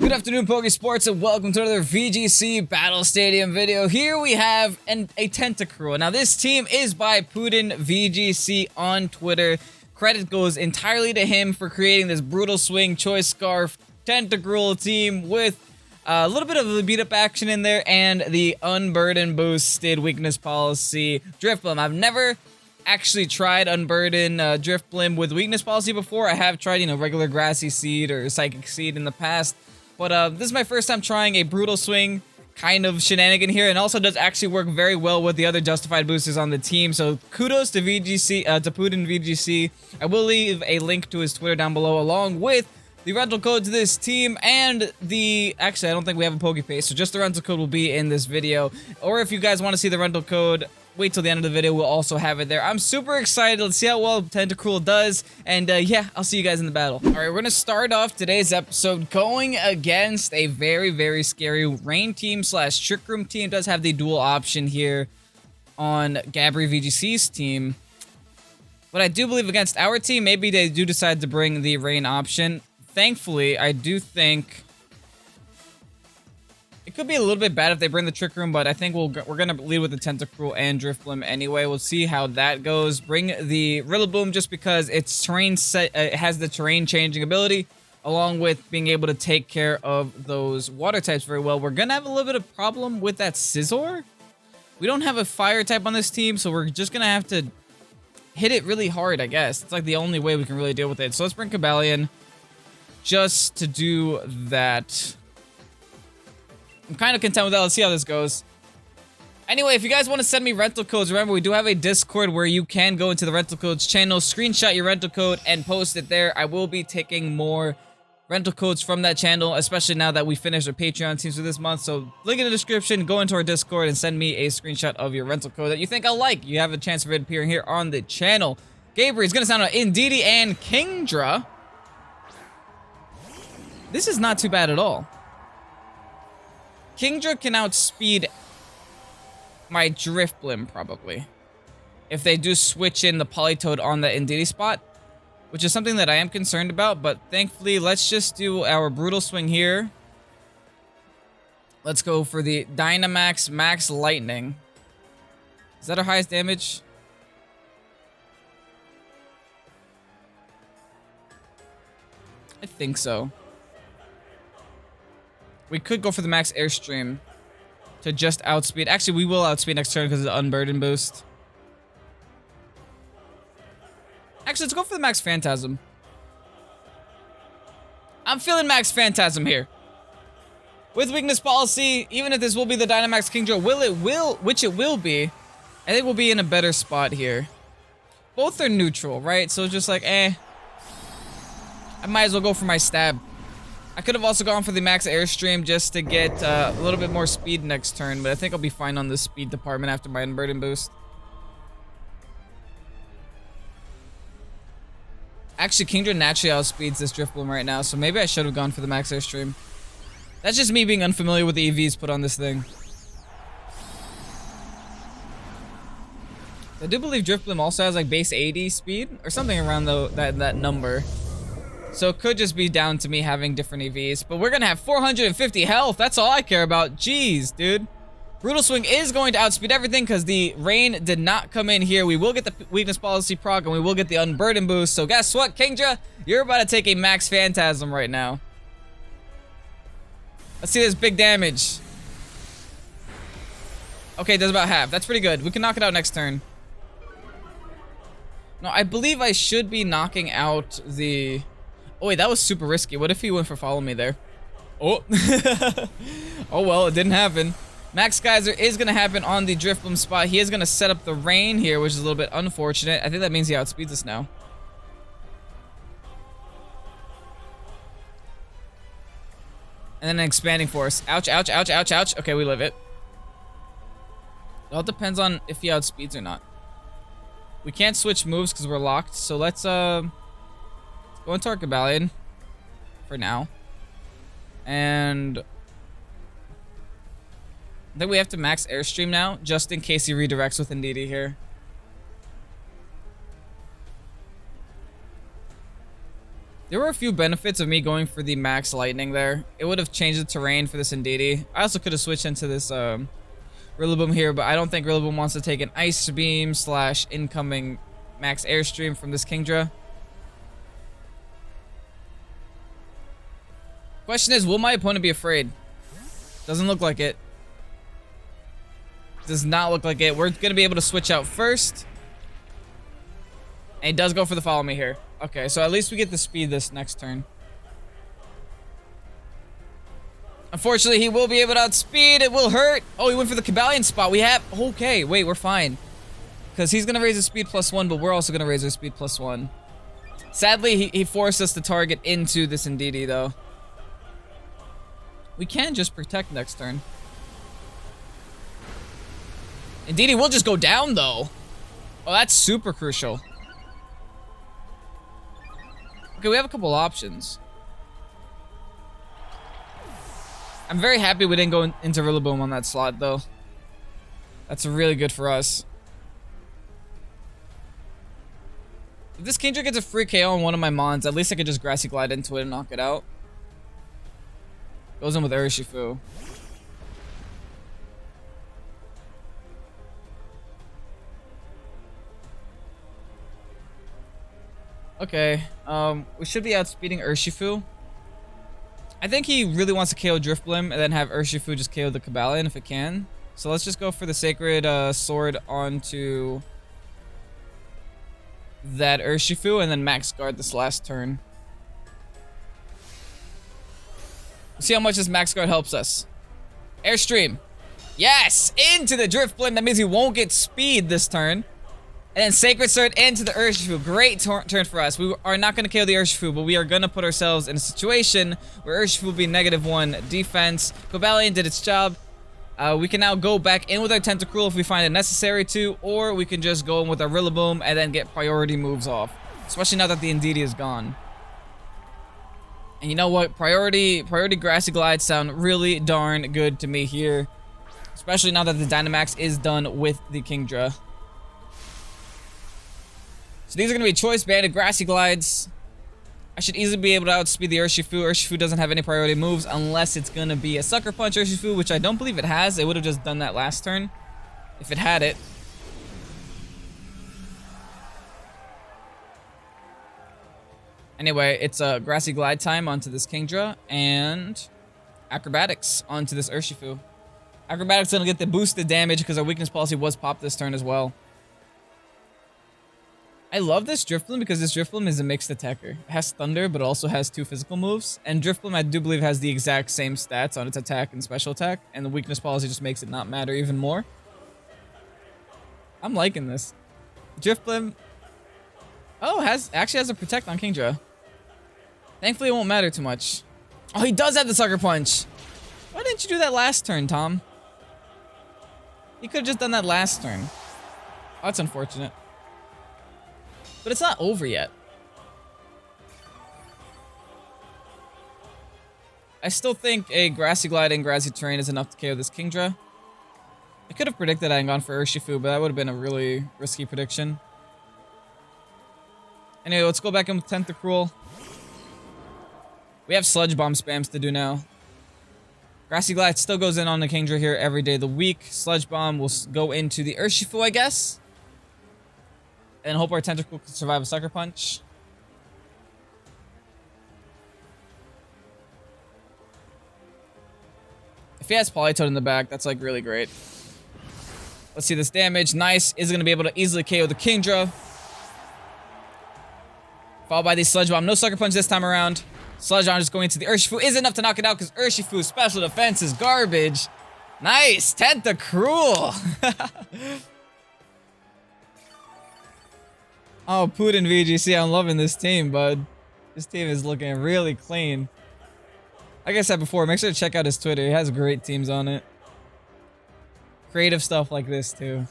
Good afternoon, Pokesports, and welcome to another VGC Battle Stadium video. Here we have a Tentacruel. Now, this team is by Putin VGC on Twitter. Credit goes entirely to him for creating this Brutal Swing Choice Scarf Tentacruel team with a little bit of the beat-up action in there and the Unburden boosted weakness policy DRIFBLIM. I've never actually tried Unburden DRIFBLIM with weakness policy before. I have tried, regular Grassy Seed or Psychic Seed in the past. But this is my first time trying a Brutal Swing kind of shenanigan here, and also does actually work very well with the other justified boosters on the team. So kudos to VGC, to Putin VGC. I will leave a link to his Twitter down below, along with the rental code to this team and the... Actually, I don't think we have a Pokepaste, so just the rental code will be in this video. Or if you guys want to see the rental code, wait till the end of the video, we'll also have it there. I'm super excited. Let's see how well Tentacruel does. And yeah, I'll see you guys in the battle. All right, we're going to start off today's episode going against a very, very scary rain team slash trick room team. It does have the dual option here on Gabri VGC's team. But I do believe against our team, maybe they do decide to bring the rain option. Thankfully, I do think it could be a little bit bad if they bring the Trick Room, but I think we're going to lead with the Tentacruel and DRIFBLIM anyway. We'll see how that goes. Bring the Rillaboom just because its terrain it has the terrain changing ability, along with being able to take care of those water types very well. We're going to have a little bit of problem with that Scizor. We don't have a fire type on this team, so we're just going to have to hit it really hard, I guess. It's like the only way we can really deal with it. So let's bring Cobalion just to do that. I'm kind of content with that. Let's see how this goes. Anyway, if you guys want to send me rental codes, remember we do have a Discord where you can go into the rental codes channel, screenshot your rental code, and post it there. I will be taking more rental codes from that channel, especially now that we finished our Patreon teams for this month. So link in the description, go into our Discord, and send me a screenshot of your rental code that you think I'll like. You have a chance for it appearing here on the channel. Gabriel is going to sound out Indeedee and Kingdra. This is not too bad at all. Kingdra can outspeed my DRIFBLIM, probably. If they do switch in the Politoed on the Indeedee spot, which is something that I am concerned about, but thankfully, let's just do our Brutal Swing here. Let's go for the Dynamax Max Lightning. Is that our highest damage? I think so. We could go for the Max Airstream to just outspeed. Actually, we will outspeed next turn because of the Unburden boost. Actually, let's go for the Max Phantasm. I'm feeling Max Phantasm here. With weakness policy, even if this will be the Dynamax Kingdra, which it will be, I think we'll be in a better spot here. Both are neutral, right? So it's just like, I might as well go for my stab. I could have also gone for the Max Airstream just to get a little bit more speed next turn, but I think I'll be fine on the speed department after my Unburden boost. Actually, Kingdra naturally outspeeds this DRIFBLIM right now, so maybe I should have gone for the Max Airstream. That's just me being unfamiliar with the EVs put on this thing. I do believe DRIFBLIM also has like base 80 speed or something around that number. So it could just be down to me having different EVs. But we're going to have 450 health. That's all I care about. Jeez, dude. Brutal Swing is going to outspeed everything because the rain did not come in here. We will get the weakness policy proc and we will get the Unburden boost. So guess what, Kingdra? You're about to take a Max Phantasm right now. Let's see this big damage. Okay, it does about half. That's pretty good. We can knock it out next turn. No, I believe I should be knocking out the... Oh wait, that was super risky. What if he went for follow me there? Oh. Oh well, it didn't happen. Max Geyser is going to happen on the DRIFBLIM spot. He is going to set up the rain here, which is a little bit unfortunate. I think that means he outspeeds us now. And then an Expanding Force. Ouch, ouch, ouch, ouch, ouch. Okay, we live it. It all depends on if he outspeeds or not. We can't switch moves because we're locked. So let's go into our Cobalion for now. And I think we have to max Airstream now, just in case he redirects with Indeedee here. There were a few benefits of me going for the max lightning there. It would have changed the terrain for this Indeedee. I also could have switched into this Rillaboom here, but I don't think Rillaboom wants to take an Ice Beam / incoming max Airstream from this Kingdra. Question is, will my opponent be afraid? Doesn't look like it. Does not look like it. We're going to be able to switch out first. And he does go for the follow me here. Okay, so at least we get the speed this next turn. Unfortunately, he will be able to outspeed. It will hurt. Oh, he went for the Cobalion spot. We have... Okay, wait, we're fine. Because he's going to raise his speed +1, but we're also going to raise our speed +1. Sadly, he forced us to target into this Indeedee, though. We can just protect next turn. Indeedee will just go down, though. Oh, that's super crucial. Okay, we have a couple options. I'm very happy we didn't go into Rillaboom on that slot, though. That's really good for us. If this Kingdra gets a free KO on one of my Mons, at least I could just Grassy Glide into it and knock it out. Goes in with Urshifu. Okay, we should be outspeeding Urshifu. I think he really wants to KO DRIFBLIM and then have Urshifu just KO the Cobalion if it can. So let's just go for the Sacred Sword onto that Urshifu and then max guard this last turn. See how much this max guard helps us. Airstream. Yes! Into the DRIFBLIM. That means he won't get speed this turn. And then Sacred Sword into the Urshifu. Great turn for us. We are not going to KO the Urshifu, but we are going to put ourselves in a situation where Urshifu will be -1 defense. Cobalion did its job. We can now go back in with our Tentacruel if we find it necessary to, or we can just go in with our Rillaboom and then get priority moves off. Especially now that the Indeedee is gone. And you know what? Priority Grassy Glide sound really darn good to me here. Especially now that the Dynamax is done with the Kingdra. So these are going to be choice banded Grassy Glides. I should easily be able to outspeed the Urshifu. Urshifu doesn't have any priority moves unless it's going to be a Sucker Punch Urshifu, which I don't believe it has. It would have just done that last turn if it had it. Anyway, it's a Grassy Glide time onto this Kingdra and Acrobatics onto this Urshifu. Acrobatics going to get the boosted damage because our weakness policy was popped this turn as well. I love this DRIFBLIM because this DRIFBLIM is a mixed attacker. It has Thunder, but also has 2 physical moves. And DRIFBLIM, I do believe, has the exact same stats on its attack and special attack. And the weakness policy just makes it not matter even more. I'm liking this. DRIFBLIM... Oh, actually has a Protect on Kingdra. Thankfully, it won't matter too much. Oh, he does have the Sucker Punch. Why didn't you do that last turn, Tom? He could have just done that last turn. Oh, that's unfortunate. But it's not over yet. I still think a Grassy Glide and Grassy Terrain is enough to KO this Kingdra. I could have predicted I had gone for Urshifu, but that would have been a really risky prediction. Anyway, let's go back in with Tentacruel. We have Sludge Bomb spams to do now. Grassy Glide still goes in on the Kingdra here every day of the week. Sludge Bomb will go into the Urshifu, I guess. And hope our Tentacruel can survive a Sucker Punch. If he has Politoed in the back, that's like really great. Let's see this damage. Nice. Is going to be able to easily KO the Kingdra. Followed by the Sludge Bomb. No Sucker Punch this time around. Sludge Bomb just going into the Urshifu is enough to knock it out because Urshifu's special defense is garbage. Nice. Tentacruel. Oh, Putin VGC, I'm loving this team, bud. This team is looking really clean. Like I said before, make sure to check out his Twitter. He has great teams on it. Creative stuff like this, too.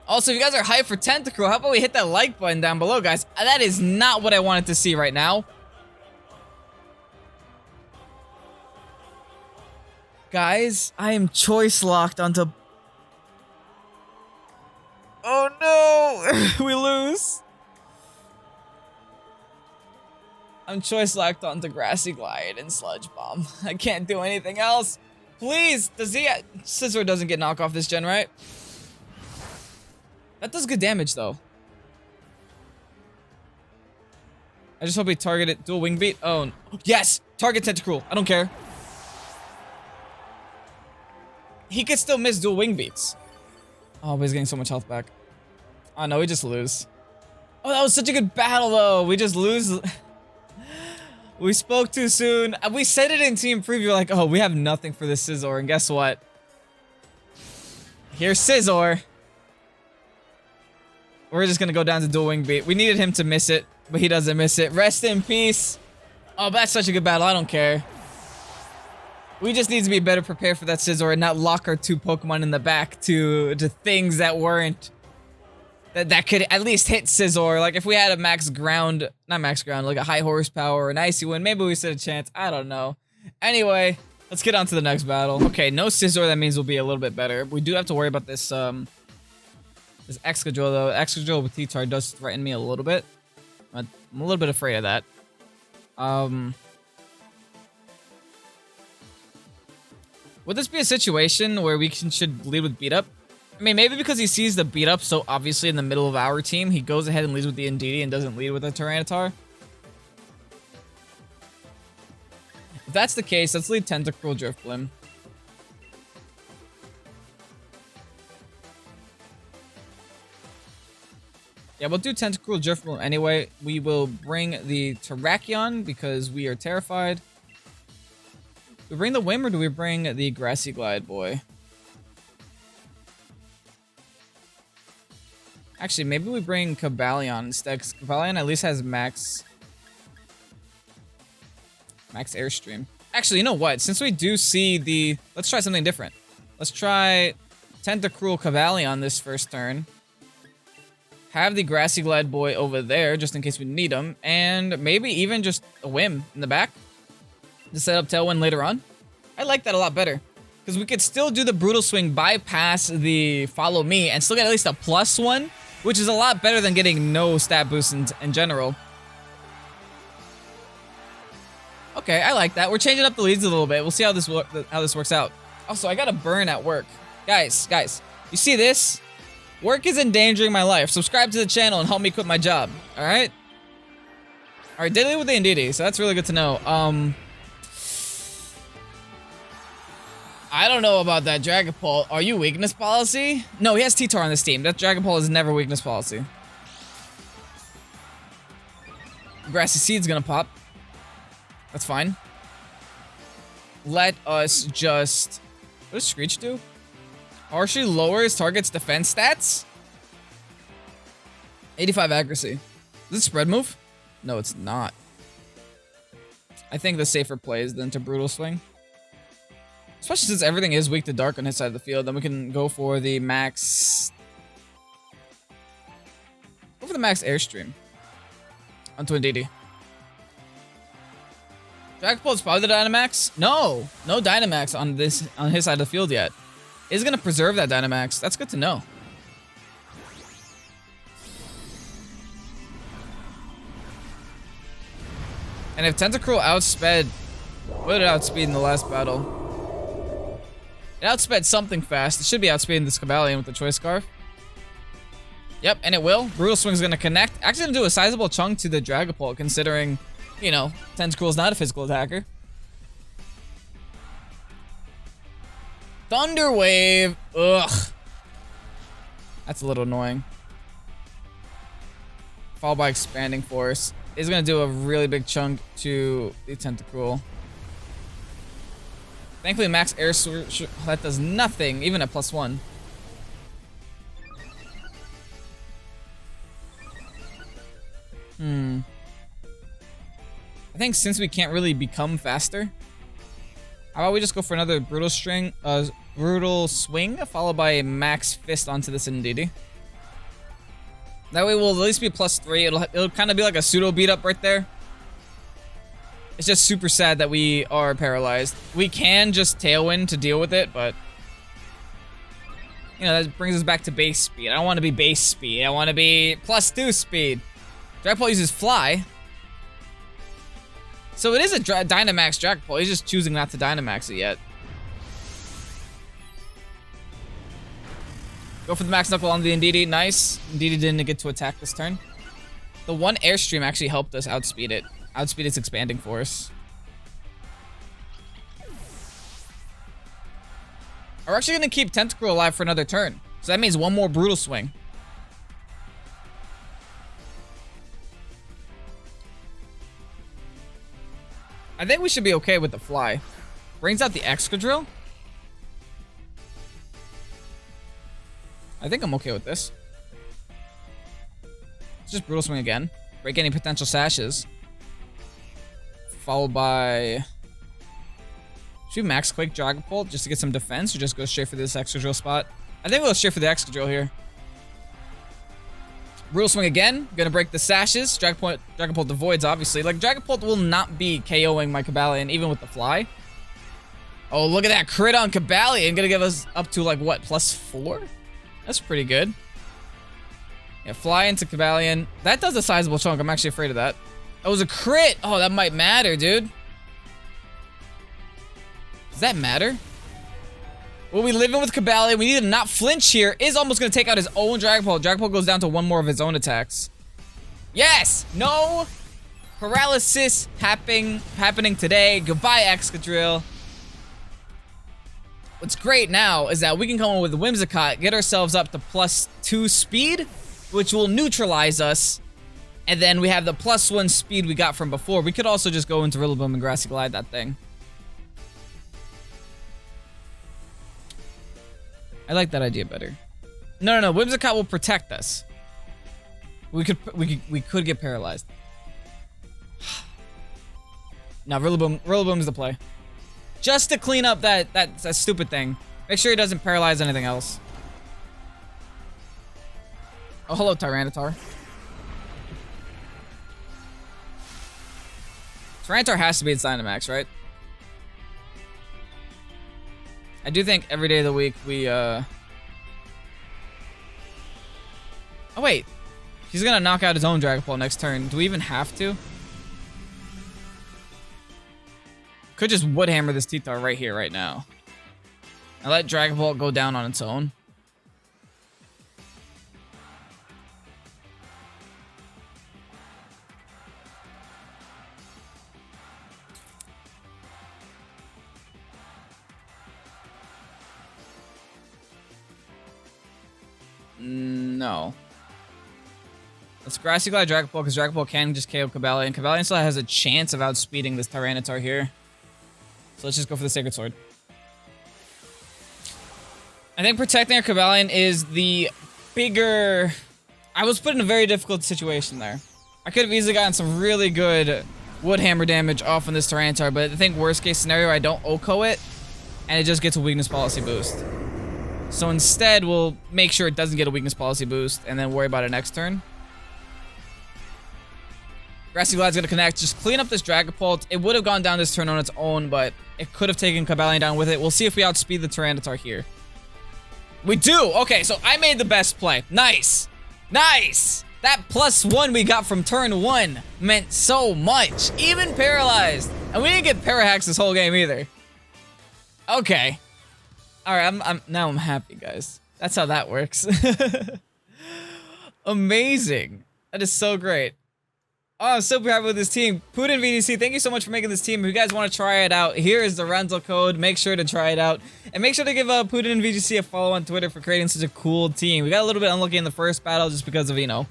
Also, if you guys are hyped for Tentacruel, how about we hit that like button down below, guys? That is not what I wanted to see right now. Guys, I am choice locked onto... Oh no! We lose. I'm choice locked onto Grassy Glide and Sludge Bomb. I can't do anything else. Please, does he? Scizor doesn't get knockoff this gen, right? That does good damage though. I just hope he targeted dual wing beat. Oh, yes! Target Tentacruel. I don't care. He could still miss dual wing beats. Oh, but he's getting so much health back. Oh no, we just lose. Oh, that was such a good battle though. We just lose. We spoke too soon. We said it in team preview like, oh, we have nothing for this Scizor, and guess what? Here's Scizor. We're just gonna go down to dual wing beat. We needed him to miss it, but he doesn't miss it. Rest in peace. Oh, that's such a good battle. I don't care. We just need to be better prepared for that Scizor and not lock our 2 Pokemon in the back to things that weren't... That could at least hit Scizor. Like, if we had a max ground... Not max ground, like a high horsepower or an icy wind, maybe we stood a chance. I don't know. Anyway, let's get on to the next battle. Okay, no Scizor. That means we'll be a little bit better. We do have to worry about this, this Excadrill, though. Excadrill with T-Tar does threaten me a little bit. I'm a little bit afraid of that. Would this be a situation where we should lead with beat up? I mean, maybe because he sees the beat up so obviously in the middle of our team, he goes ahead and leads with the Indeedee and doesn't lead with the Tyranitar. If that's the case, let's lead Tentacruel DRIFBLIM. Yeah, we'll do Tentacruel DRIFBLIM anyway. We will bring the Terrakion because we are terrified. Do we bring the Whim or do we bring the Grassy Glide boy? Actually, maybe we bring Cobalion instead, because Cobalion at least has max Airstream. Actually, you know what? Since we do see the... Let's try something different. Let's try Tentacruel Cobalion this first turn. Have the Grassy Glide boy over there, just in case we need him. And maybe even just a Whim in the back to set up Tailwind later on. I like that a lot better. Because we could still do the Brutal Swing, bypass the Follow Me, and still get at least a +1, which is a lot better than getting no stat boost in general. Okay, I like that. We're changing up the leads a little bit. We'll see how this works out. Also, I got a burn at work. Guys, you see this? Work is endangering my life. Subscribe to the channel and help me quit my job. Alright? Alright, did it with the Indeedee, so that's really good to know. I don't know about that Dragapult. Are you weakness policy? No, he has T-Tar on this team. That Dragapult is never weakness policy. Grassy Seed's gonna pop. That's fine. Let us just... What does Screech do? Harshly lowers target's defense stats? 85 accuracy. Is this spread move? No, it's not. I think the safer play is then to Brutal Swing. Especially since everything is weak to dark on his side of the field, then we can go for the max... Go for the max Airstream. Onto Indeedee. Dragapult's probably the Dynamax? No! No Dynamax on his side of the field yet. Is gonna preserve that Dynamax. That's good to know. And if Tentacruel outsped... What did it outspeed in the last battle? It outsped something fast. It should be outspeeding this Cobalion with the Choice Scarf. Yep, and it will. Brutal Swing's gonna connect. Actually gonna do a sizable chunk to the Dragapult, considering, you know, Tentacruel's not a physical attacker. Thunder Wave. Ugh. That's a little annoying. Followed by Expanding Force. Is gonna do a really big chunk to the Tentacruel. Thankfully, max air that does nothing, even at +1. I think since we can't really become faster, how about we just go for another Brutal Swing, followed by a Max Fist onto this Indeedee. That way we'll at least be +3. It'll kind of be like a pseudo beat up right there. It's just super sad that we are paralyzed. We can just Tailwind to deal with it, but... You know, that brings us back to base speed. I don't want to be base speed. I want to be +2 speed. Dragapult uses Fly. So it is a Dynamax Dragapult. He's just choosing not to Dynamax it yet. Go for the Max Knuckle on the Indeedee. Nice. Indeedee didn't get to attack this turn. The one Airstream actually helped us outspeed it. Outspeed its expanding force. We're actually going to keep Tentacruel alive for another turn. So that means one more Brutal Swing. I think we should be okay with the Fly. Brings out the Excadrill. I think I'm okay with this. Let's just Brutal Swing again. Break any potential sashes. Followed by... Should we Max Quake Dragapult just to get some defense, or just go straight for this Excadrill spot? I think we'll go straight for the Excadrill here. Brutal Swing again. Gonna break the sashes. Dragapult avoids, obviously. Like, Dragapult will not be KOing my Cobalion, even with the Fly. Oh, look at that crit on Cobalion. Gonna give us up to, like, what, +4? That's pretty good. Yeah, Fly into Cobalion. That does a sizable chunk. I'm actually afraid of that. That was a crit. Oh, that might matter, dude. Does that matter? Well, we live in with Cobalion. We need to not flinch here. Is almost going to take out his own Dragapult. Dragapult goes down to one more of his own attacks. Yes! No paralysis happening today. Goodbye, Excadrill. What's great now is that we can come in with Whimsicott, get ourselves up to +2 speed, which will neutralize us. And then we have the +1 speed we got from before. We could also just go into Rillaboom and Grassy Glide that thing. I like that idea better. No. Whimsicott will protect us. We could get paralyzed. Now Rillaboom's the play. Just to clean up that stupid thing. Make sure he doesn't paralyze anything else. Oh, hello, Tyranitar. Tyranitar has to be its Dynamax, right? I do think every day of the week we, Oh, wait. He's gonna knock out his own Dragapult next turn. Do we even have to? Could just Woodhammer this T-Tar right here, right now. And let Dragapult go down on its own. No. Let's Grassy Glide Dragapult, because Dragapult can just KO Cobalion. Cobalion still has a chance of outspeeding this Tyranitar here. So let's just go for the Sacred Sword. I think protecting our Cobalion is the bigger... I was put in a very difficult situation there. I could have easily gotten some really good Woodhammer damage off on this Tyranitar, but I think worst case scenario, I don't OHKO it, and it just gets a weakness policy boost. So instead, we'll make sure it doesn't get a weakness policy boost, and then worry about it next turn. Grassy Glide's gonna connect. Just clean up this Dragapult. It would have gone down this turn on its own, but it could have taken Cobalion down with it. We'll see if we outspeed the Tyranitar here. We do! Okay, so I made the best play. Nice! Nice! That +1 we got from turn 1 meant so much. Even paralyzed. And we didn't get Parahax this whole game either. Okay. Alright, now I'm happy, guys. That's how that works. Amazing. That is so great. Oh, I'm super happy with this team. Putin VGC, thank you so much for making this team. If you guys want to try it out, here is the rental code. Make sure to try it out. And make sure to give Putin VGC a follow on Twitter for creating such a cool team. We got a little bit unlucky in the first battle just because of, you know,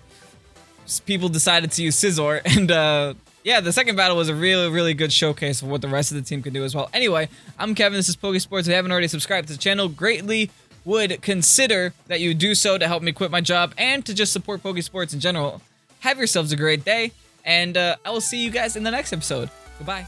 people decided to use Scizor. And, yeah, the second battle was a really, really good showcase of what the rest of the team could do as well. Anyway, I'm Kevin. This is Pokesports. If you haven't already subscribed to the channel, greatly would consider that you do so to help me quit my job and to just support Pokesports in general. Have yourselves a great day. And I will see you guys in the next episode. Goodbye.